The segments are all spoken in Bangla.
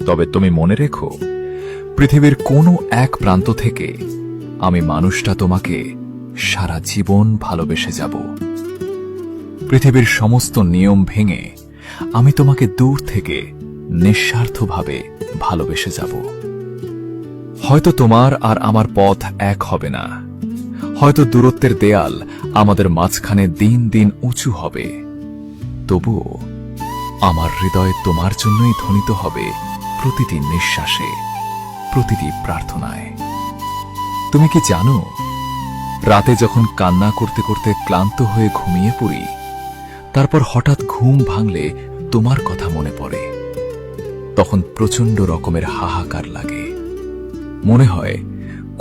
তবে তুমি মনে রেখো, পৃথিবীর কোনো এক প্রান্ত থেকে আমি মানুষটা তোমাকে সারা জীবন ভালোবেসে যাব। পৃথিবীর সমস্ত নিয়ম ভেঙে আমি তোমাকে দূর থেকে নিঃস্বার্থভাবে ভালোবেসে যাব। হয়তো তোমার আর আমার পথ এক হবে না, হয়তো দূরত্বের দেয়াল আমাদের মাঝখানে দিন দিন উঁচু হবে, তবুও আমার হৃদয় তোমার জন্যই ধ্বনিত হবে প্রতিটি নিঃশ্বাসে, প্রতিটি প্রার্থনায়। তুমি কি জানো, রাতে যখন কান্না করতে করতে ক্লান্ত হয়ে ঘুমিয়ে পড়ি, তারপর হঠাৎ ঘুম ভাঙলে তোমার কথা মনে পড়ে, তখন প্রচন্ড রকমের হাহাকার লাগে। মনে হয়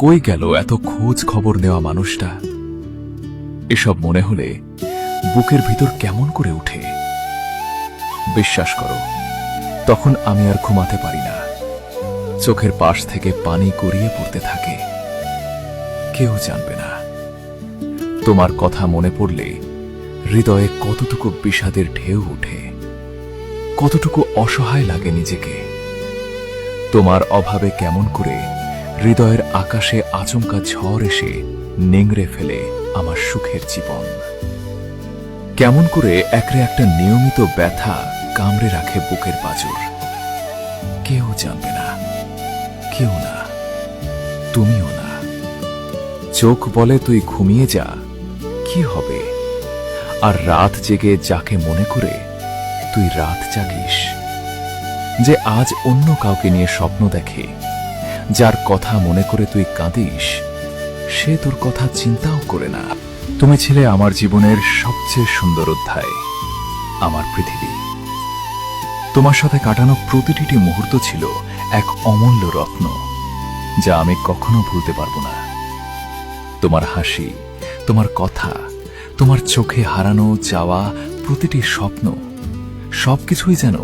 কই গেল এত খোঁজ খবর নেওয়া মানুষটা। এসব মনে হলে বুকের ভিতর কেমন করে উঠে। বিশ্বাস করো, তখন আমি আর ঘুমাতে পারি না, চোখের পাশ থেকে পানি গড়িয়ে পড়তে থাকে। কেউ জানবে না। তোমার কথা মনে পড়লে হৃদয়ে কতটুকু বিষাদের ঢেউ ওঠে, কতটুকু অসহায় লাগে নিজেকে। তোমার অভাবে কেমন করে হৃদয়ের আকাশে আচমকা ঝড় এসে নেংড়ে ফেলে আমার সুখের জীবন। কেমন করে একরে একটা নিয়মিত ব্যথা কামড়ে রাখে বুকের পাঁজর। কেউ জানবে না, কেউ না, তুমিও না। চোখ বলে তুই ঘুমিয়ে যা, কি হবে? আর রাত জেগে যাকে মনে করে তুই রাত জাগিস, যে আজ অন্য কাউকে নিয়ে স্বপ্ন দেখে, যার কথা মনে করে তুই কাঁদিস, সে তোর কথা চিন্তাও করে না। তুমি ছিলে আমার জীবনের সবচেয়ে সুন্দর অধ্যায়, আমার পৃথিবী। তোমার সাথে কাটানো প্রতিটি মুহূর্ত ছিল এক অমূল্য রত্ন, যা আমি কখনো ভুলতে পারবো না। তোমার হাসি, তোমার কথা, তোমার চোখে হারানো যাওয়া প্রতিটি স্বপ্ন, সবকিছুই যেন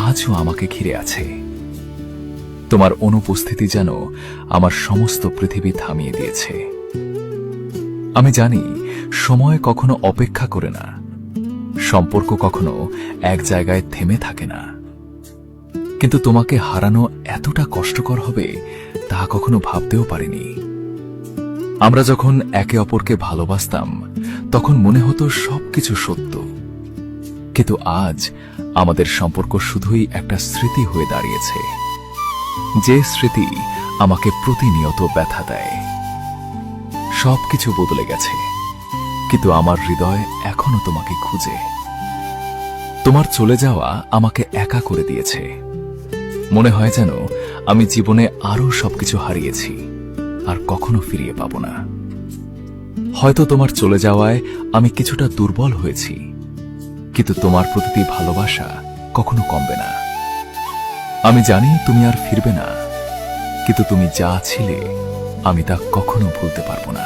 আজও আমাকে ঘিরে আছে। তোমার অনুপস্থিতি যেন আমার সমস্ত পৃথিবী থামিয়ে দিয়েছে। আমি জানি সময় কখনো অপেক্ষা করে না, সম্পর্ক কখনো এক জায়গায় থেমে থাকে না, কিন্তু তোমাকে হারানো এতটা কষ্টকর হবে তা কখনো ভাবতেও পারিনি। আমরা যখন একে অপরকে ভালোবাসতাম, তখন মনে হতো সবকিছু সত্য, কিন্তু আজ আমাদের সম্পর্ক শুধুই একটা স্মৃতি হয়ে দাঁড়িয়েছে, যে স্মৃতি আমাকে প্রতিনিয়ত ব্যথা দেয়। সবকিছু বদলে গেছে, কিন্তু আমার হৃদয় এখনো তোমাকে খুঁজে। তোমার চলে যাওয়া আমাকে একা করে দিয়েছে। মনে হয় যেন আমি জীবনে আরো সবকিছু হারিয়েছি, আর কখনো ফিরিয়ে পাব না। হয়তো তোমার চলে যাওয়ায় আমি কিছুটা দুর্বল হয়েছি, কিন্তু তোমার প্রতি ভালোবাসা কখনো কমবে না। আমি জানি তুমি আর ফিরবে না, কিন্তু তুমি যা ছিলে আমি তা কখনো ভুলতে পারবো না।